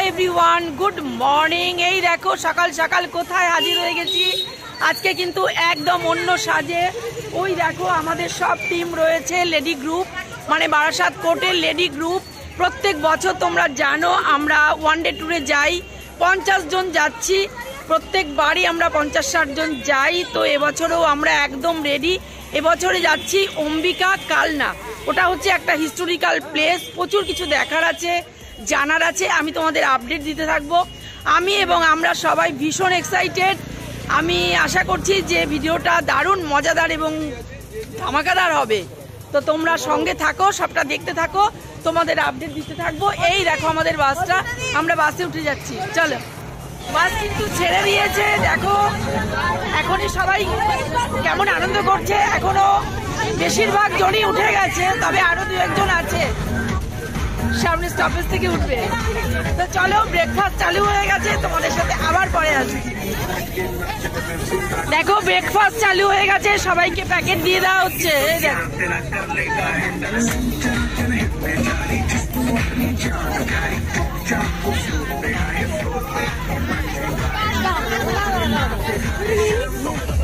Hi everyone, good morning. এই দেখো সকাল সকাল কোথায় হাজির হয়ে গেছি। আজকে কিন্তু একদম অন্য সাজে। ওই দেখো আমাদের সব টিম রয়েছে, লেডি গ্রুপ, মানে বারাসাত কোর্টের লেডি গ্রুপ। প্রত্যেক বছর তোমরা জানো আমরা ওয়ান ডে ট্যুরে যাই, 50 জন যাচ্ছি। প্রত্যেকবারই আমরা 50-60 জন যাই। তো এবছরও আমরা একদম রেডি। এবছরে যাচ্ছি অম্বিকা কালনা। ওটা হচ্ছে একটা হিস্টোরিক্যাল প্লেস, প্রচুর কিছু দেখার আছে, জানার আছে। আমি তোমাদের আপডেট দিতে থাকবো। আমি এবং আমরা সবাই ভীষণ এক্সাইটেড। আমি আশা করছি যে ভিডিওটা দারুণ মজাদার এবং ধামাকাদার হবে। তো তোমরা সঙ্গে থাকো, সবটা দেখতে থাকো, তোমাদের আপডেট দিতে থাকবো। এই দেখো আমাদের বাসটা, আমরা বাসে উঠে যাচ্ছি। চলো, বাস কিন্তু ছেড়ে দিয়েছে। দেখো এখনই সবাই কেমন আনন্দ করছে। এখনো বেশিরভাগ জনই উঠে গেছে, তবে আরো 2-1 জন আছে সামনে স্টপেজ থেকে উঠবে। তো চলো, ব্রেকফাস্ট চালু হয়ে গেছে, তোমাদের সাথে আবার পরে আসি। দেখো ব্রেকফাস্ট চালু হয়ে গেছে, সবাইকে প্যাকেট দিয়ে দেওয়া হচ্ছে।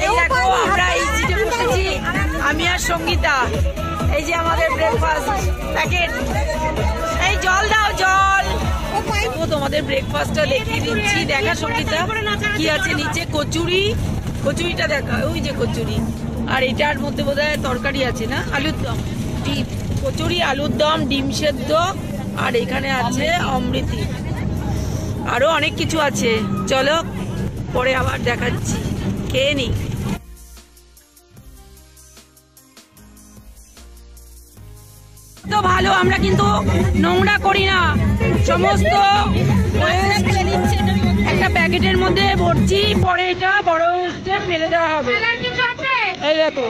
এই দেখো আমরা এই সিটে বসেছি, আমি আর সঙ্গীতা। এই যে আমাদের ব্রেকফাস্ট প্যাকেট। এই জল দাও, জল। তোমাদের ব্রেকফাস্টটা দেখিয়ে দিচ্ছি। দেখা সঙ্গীতা কি আছে নিচে। কচুরি, কচুরিটা দেখা, ওই যে কচুরি। আর এটার মধ্যে বোধহয় তরকারি আছে না, আলুর দম, ডিম, কচুরি, আলুর দম, ডিম সেদ্ধ, আর এখানে আছে অমৃতি, আরো অনেক কিছু আছে। চলো পরে আবার দেখাচ্ছি, খেয়ে নি। তো ভালো, আমরা কিন্তু নোংরা করি না, সমস্ত একটা প্যাকেটের মধ্যে ভরছি, পরে এটা বড় ফেলে দেওয়া হবে। এই দেখো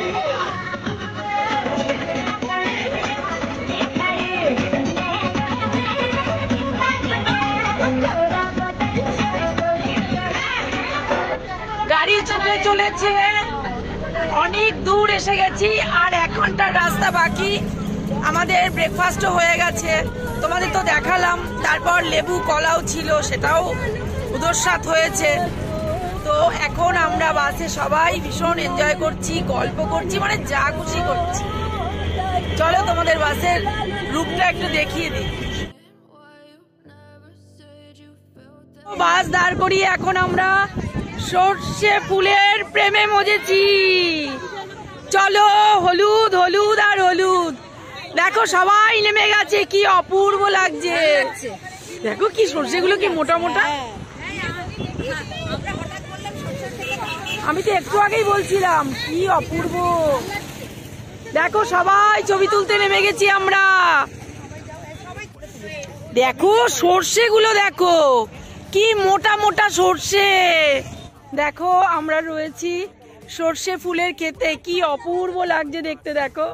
গাড়ি চলে চলেছে, অনেক দূর এসে গেছি, আর 1 ঘন্টার রাস্তা বাকি। আমাদের ব্রেকফাস্টও হয়ে গেছে, তোমাদের তো দেখালাম। তারপর লেবু কলাও ছিল, সেটাও উদরস্বাদ হয়েছে। তো এখন আমরা বাসে সবাই ভীষণ এনজয় করছি, গল্প করছি, মানে যা খুশি করছি। চলো তোমাদের বাসের রূপটা একটু দেখিয়ে দিই। বাস দাঁড় করিয়ে এখন আমরা সর্ষে ফুলের প্রেমে মজেছি। চলো, হলুদ হলুদ আর হলুদ। দেখো সবাই নেমে গেছে, কি অপূর্ব লাগছে। দেখো কি সর্ষেগুলো কি মোটা মোটা। আমি তো একটু আগেই বলছিলাম কি অপূর্ব। দেখো সবাই ছবি তুলতে নেমে গেছি আমরা। দেখো সর্ষেগুলো, দেখো কি মোটা মোটা সর্ষে। দেখো আমরা রয়েছি সর্ষে ফুলের ক্ষেতে, কি অপূর্ব লাগছে দেখতে। দেখো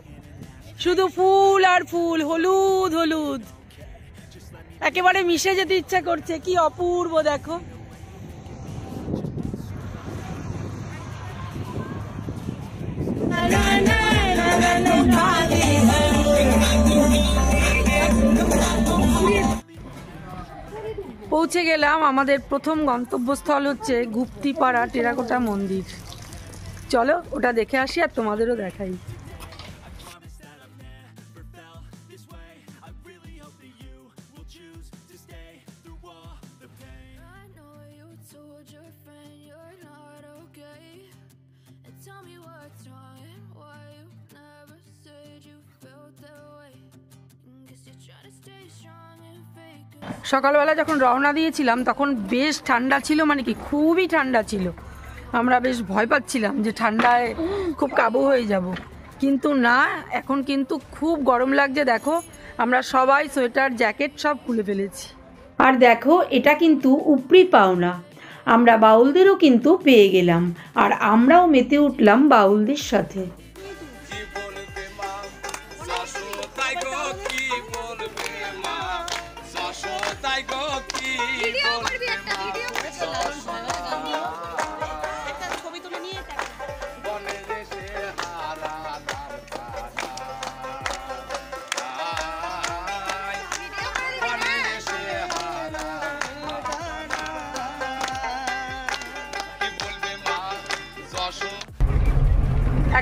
শুধু ফুল আর ফুল, হলুদ হলুদ, একেবারে মিশে যেতে ইচ্ছা করছে, কি অপূর্ব। দেখো পৌঁছে গেলাম। আমাদের প্রথম গন্তব্যস্থল হচ্ছে গুপ্তিপাড়া টেরাকোটা মন্দির। চলো ওটা দেখে আসি আর তোমাদেরও দেখাই। সকালবেলা যখন রওনা দিয়েছিলাম তখন বেশ ঠান্ডা ছিল, মানে কি খুবই ঠান্ডা ছিল। আমরা বেশ ভয় পাচ্ছিলাম যে ঠান্ডায় খুব কাবু হয়ে যাব, কিন্তু না, এখন কিন্তু খুব গরম লাগছে। দেখো আমরা সবাই সোয়েটার জ্যাকেট সব খুলে ফেলেছি। আর দেখো এটা কিন্তু উপরি পাওনা, আমরা বাউলদেরও কিন্তু পেয়ে গেলাম, আর আমরাও মেতে উঠলাম বাউলদের সাথে।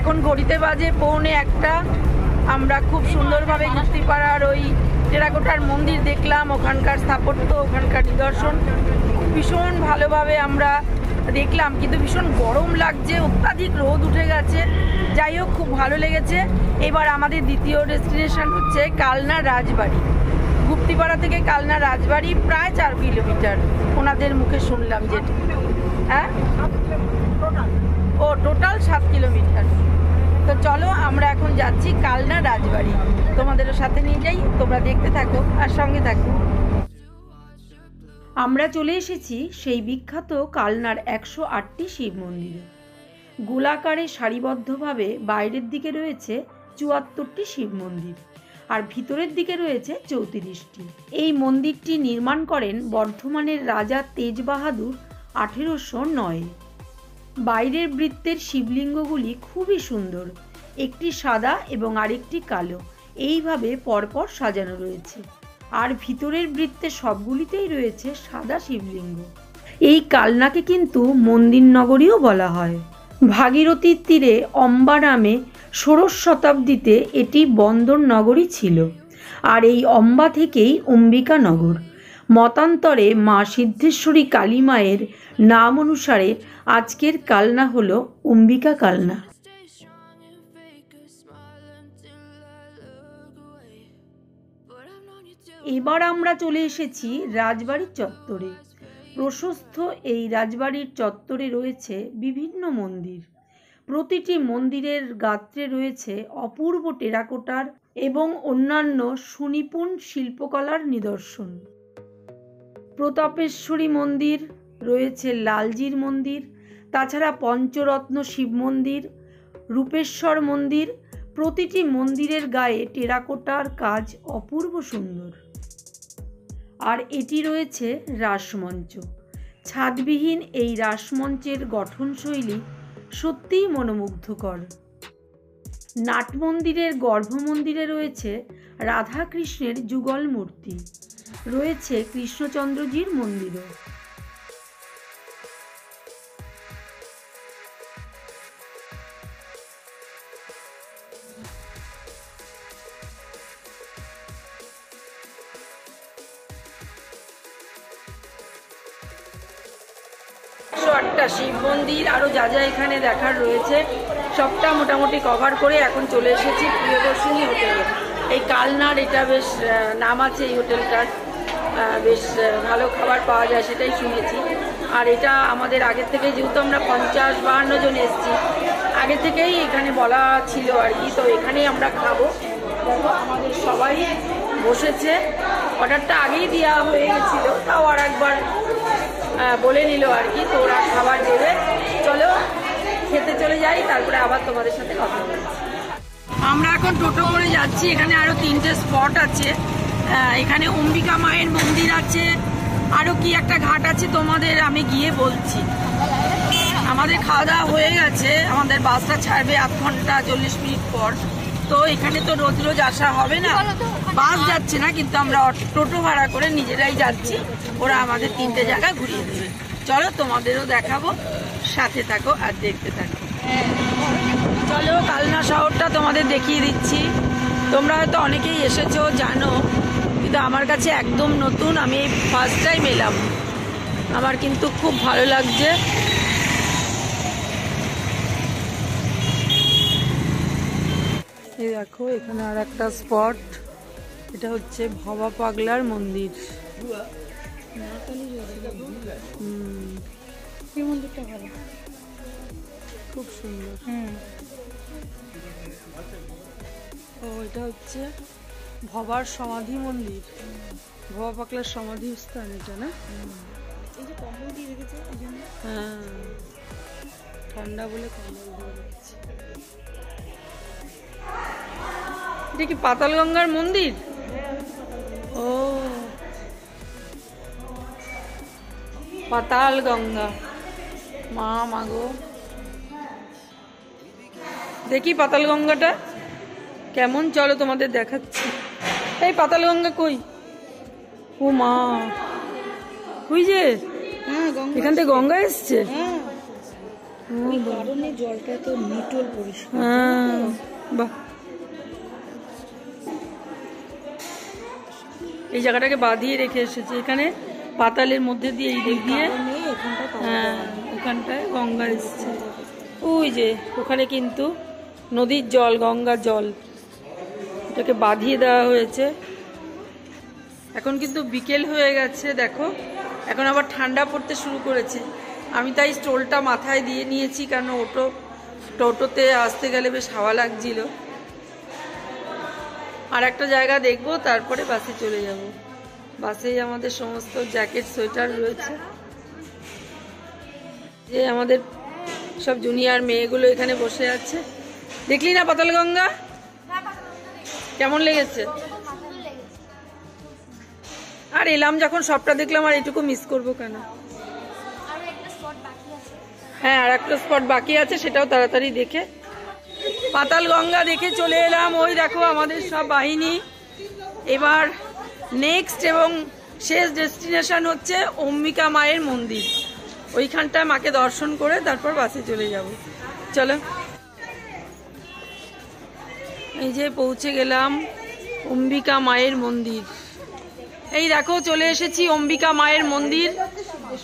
এখন ঘড়িতে বাজে 1:45। আমরা খুব সুন্দরভাবে গুপ্তিপাড়ার ওই টেরাকোটার মন্দির দেখলাম, ওখানকার স্থাপত্য, ওখানকার নিদর্শন ভীষণ ভালোভাবে আমরা দেখলাম। কিন্তু ভীষণ গরম লাগছে, অত্যাধিক রোদ উঠে গেছে। যাই হোক, খুব ভালো লেগেছে। এবার আমাদের দ্বিতীয় ডেস্টিনেশন হচ্ছে কালনা রাজবাড়ি। গুপ্তিপাড়া থেকে কালনা রাজবাড়ি প্রায় 4 কিলোমিটার ওনাদের মুখে শুনলাম। যেটা হ্যাঁ, ও টোটাল 7 কিলোমিটার। তো চলো আমরা এখন যাচ্ছি কালনা রাজবাড়ি, তোমাদেরও সাথে নিয়ে যাই, তোমরা দেখতে থাকো আর সঙ্গে থাকো। আমরা চলে এসেছি সেই বিখ্যাত কালনার 108টি শিব মন্দিরে। গোলাকারে সারিবদ্ধভাবে বাইরের দিকে রয়েছে 74টি শিব মন্দির আর ভিতরের দিকে রয়েছে 34টি। এই মন্দিরটি নির্মাণ করেন বর্ধমানের রাজা তেজ বাহাদুর 1809-এ। বাইরের বৃত্তের শিবলিঙ্গগুলি খুবই সুন্দর, একটি সাদা এবং আরেকটি কালো, এইভাবে পরপর সাজানো রয়েছে। আর ভিতরের বৃত্তে সবগুলিতেই রয়েছে সাদা শিবলিঙ্গ। এই কালনাকে কিন্তু মন্দির নগরীও বলা হয়। ভাগীরথীর তীরে অম্বা নামে ষোড়শ শতাব্দীতে এটি বন্দর নগরী ছিল, আর এই অম্বা থেকেই অম্বিকা নগর। মতান্তরে মা সিদ্ধেশ্বরী কালী মায়ের নাম অনুসারে আজকের কালনা হলো অম্বিকা কালনা। এবার আমরা চলে এসেছি রাজবাড়ির চত্বরে। প্রশস্ত এই রাজবাড়ির চত্বরে রয়েছে বিভিন্ন মন্দির। প্রতিটি মন্দিরের গাত্রে রয়েছে অপূর্ব টেরাকোটার এবং অন্যান্য সুনিপুণ শিল্পকলার নিদর্শন। প্রতাপেশ্বরী মন্দির, রয়েছে লালজির মন্দির, তাছাড়া পঞ্চরত্ন শিব মন্দির, রূপেশ্বর মন্দির। প্রতিটি মন্দিরের গায়ে টেরাকোটার কাজ অপূর্ব সুন্দর। আর এটি রয়েছে রাসমঞ্চ। ছাদবিহীন এই রাসমঞ্চের গঠনশৈলী সত্যিই মনোমুগ্ধকর। নাট মন্দিরের গর্ভমন্দিরে রয়েছে রাধাকৃষ্ণের যুগল মূর্তি, রয়েছে কৃষ্ণচন্দ্রজির মন্দিরও। একটা শিব মন্দির আরও যা যা এখানে দেখার রয়েছে সবটা মোটামুটি কভার করে এখন চলে এসেছি প্রিয়দর্শিনী হোটেলে। এই কালনার এটা বেশ নাম আছে, এই হোটেলটার বেশ ভালো খাবার পাওয়া যায় সেটাই শুনেছি। আর এটা আমাদের আগের থেকে, যেহেতু আমরা 50-52 জন এসেছি, আগে থেকেই এখানে বলা ছিল আর কি। তো এখানেই আমরা খাবো। দেখো আমাদের সবাই বসেছে, অর্ডারটা আগেই দেওয়া হয়ে গেছিলো, তাও আর একবার বলে নিল আর কি। তো ওরা খাবার দেবে, চলো খেতে চলে যাই, তারপরে আবার তোমাদের সাথে কথা বলছি। আমরা এখন টোটো করে যাচ্ছি। এখানে আরো 3টে স্পট আছে। এখানে অম্বিকা মায়ের মন্দির আছে, আরো কি একটা ঘাট আছে, তোমাদের আমি গিয়ে বলছি। আমাদের খাওয়া দাওয়া হয়ে গেছে, আমাদের বাসটা ছাড়বে 8 ঘন্টা 40 মিনিট পর। তো এখানে তো রোজ রোজ আসা হবে না, বাস যাচ্ছে না, কিন্তু আমরা টোটো ভাড়া করে নিজেরাই যাচ্ছি। ওরা আমাদের 3টে জায়গা ঘুরিয়ে দেবে। চলো তোমাদেরও দেখাবো, সাথে থাকো আর দেখতে থাকো। চলো কালনা শহরটা তোমাদের দেখিয়ে দিচ্ছি। তোমরা হয়তো অনেকেই এসেছো, জানো, কিন্তু আমার কাছে একদম নতুন। আমি এই ফার্স্ট টাইম এলাম, আমার কিন্তু খুব ভালো লাগছে। এই দেখো এখানে আর একটা স্পট, এটা হচ্ছে ভবা পাগলার মন্দির। এই মন্দিরটা ভালো, খুব সুন্দর। ও এটা হচ্ছে ভবার সমাধি মন্দির, ভবা পাগলার সমাধি স্থান এটা না? এই যে কম্বল দিয়ে রেখেছে, হ্যাঁ ঠান্ডা বলে কম্বল দিয়ে রেখেছে। এটা কি পাতাল গঙ্গার মন্দির? ও পাতাল গঙ্গা, মা মাগো, দেখি পাতাল গঙ্গাটা কেমন, চলো তোমাদের দেখাচ্ছি। এই পাতাল গঙ্গা কই? ও মা, ওই যে এখান থেকে গঙ্গা এসছে। ওই কারণে জলটা তো নিটল পরিষ্কার। বাহ, এই জায়গাটাকে বাঁধিয়ে রেখে এসেছে এখানে পাতালের মধ্যে দিয়ে, এই দিক দিয়ে। হ্যাঁ, ওখানটায় গঙ্গা এসছে, ওই যে ওখানে কিন্তু নদীর জল, গঙ্গার জল, এটাকে বাঁধিয়ে দেওয়া হয়েছে। এখন কিন্তু বিকেল হয়ে গেছে, দেখো এখন আবার ঠান্ডা পড়তে শুরু করেছে। আমি তাই স্টোলটা মাথায় দিয়ে নিয়েছি, কারণ টোটোতে আসতে গেলে বেশ হাওয়া লাগছিল। আর একটা জায়গা দেখবো, তারপরে বাসে চলে যাব। বাসেই আমাদের সমস্ত জ্যাকেট সোয়েটার রয়েছে। যে আমাদের সব জুনিয়র মেয়েগুলো এখানে বসে আছে। দেখলি না পাতালগঙ্গা? কেমন লেগেছে? আর এলাম যখন সবটা দেখলাম, আর এটুকু মিস করবো কেন? হ্যাঁ, আর একটা স্পট বাকি আছে, সেটাও তাড়াতাড়ি দেখে পাতালগঙ্গা দেখে চলে এলাম। ওই দেখো আমাদের সব বাহিনী। এবার নেক্সট এবং শেষ ডেস্টিনেশন হচ্ছে অম্বিকা মায়ের মন্দির। ওইখানটায় মাকে দর্শন করে তারপর বাসে চলে যাব। চলো, এই যে পৌঁছে গেলাম অম্বিকা মায়ের মন্দির। এই দেখো চলে এসেছি অম্বিকা মায়ের মন্দির।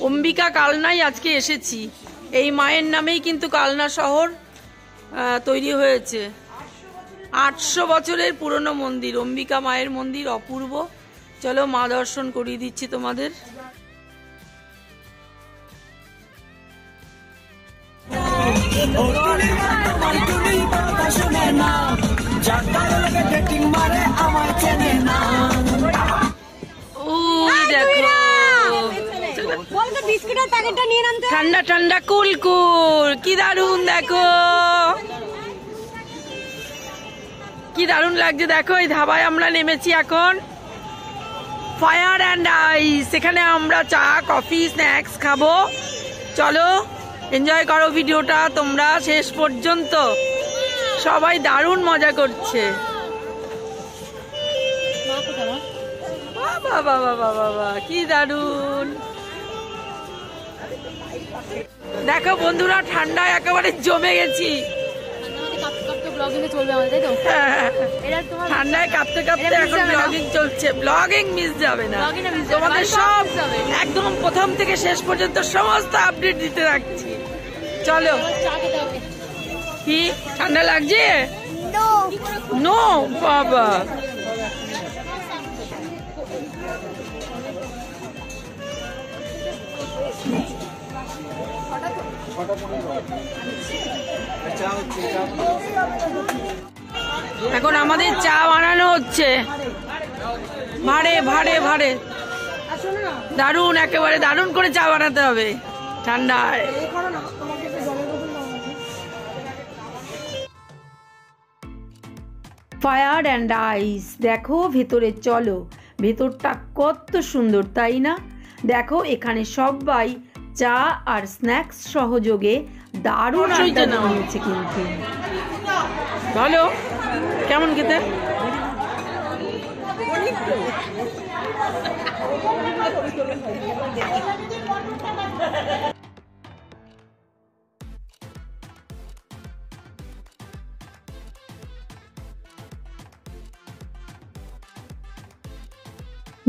অম্বিকা কালনায় আজকে এসেছি। এই মায়ের নামেই কিন্তু কালনা শহর তৈরি হয়েছে। 800 বছরের পুরনো মন্দির, অম্বিকা মায়ের মন্দির, অপূর্ব। চলো মা দর্শন করিয়ে দিচ্ছি তোমাদের। ঠান্ডা ঠান্ডা কুল কুল, কি দারুন, দেখো কি দারুন লাগছে। দেখো এই ধাবায় আমরা নেমেছি এখন, ফায়ার অ্যান্ড আইস। এখানে আমরা চা, কফি, স্ন্যাক্স খাবো। চলো এনজয় করো ভিডিওটা তোমরা শেষ পর্যন্ত। সবাই দারুণ মজা করছে। বাবা বাবা বাবা বাবা, কি দারুণ। দেখো বন্ধুরা, ঠান্ডায় একেবারে জমে গেছি। ঠান্ডায় কাঁপতে কাঁপতে এখন ব্লগিং চলছে। ব্লগিং মিস যাবে না, তোমাদের সব একদম প্রথম থেকে শেষ পর্যন্ত সমস্ত আপডেট দিতে থাকছি। চলো, কি ঠান্ডা লাগছে? নো বাবা, এখন আমাদের চা বানানো হচ্ছে। ভাড়ে ভাড়ে ভাড়ে, দারুণ, একেবারে দারুণ করে চা বানাতে হবে ঠান্ডায়। ফায়ার অ্যান্ড আইস, দেখো ভেতরে চলো, ভেতরটা কত সুন্দর তাই না? দেখো এখানে সবাই চা আর স্ন্যাক্স সহযোগে দারুণ আড্ডা জমিয়েছে। কিন্তু ভালো, কেমন খেতে?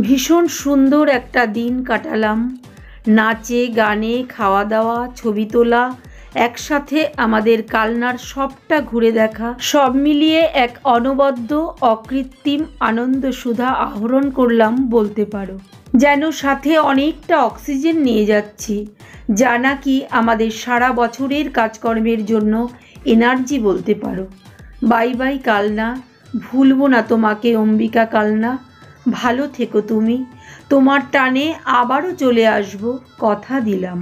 ভীষণ সুন্দর একটা দিন কাটালাম। নাচে গানে, খাওয়া দাওয়া, ছবি তোলা, একসাথে আমাদের কালনার সবটা ঘুরে দেখা, সব মিলিয়ে এক অনবদ্য অকৃত্রিম আনন্দ সুধা আহরণ করলাম বলতে পারো। যেন সাথে অনেকটা অক্সিজেন নিয়ে যাচ্ছি, যা নাকি আমাদের সারা বছরের কাজকর্মের জন্য এনার্জি বলতে পারো। বাই বাই কালনা, ভুলবো না তোমাকে অম্বিকা কালনা। ভালো থেকো তুমি, তোমার টানে আবারও চলে আসবো, কথা দিলাম।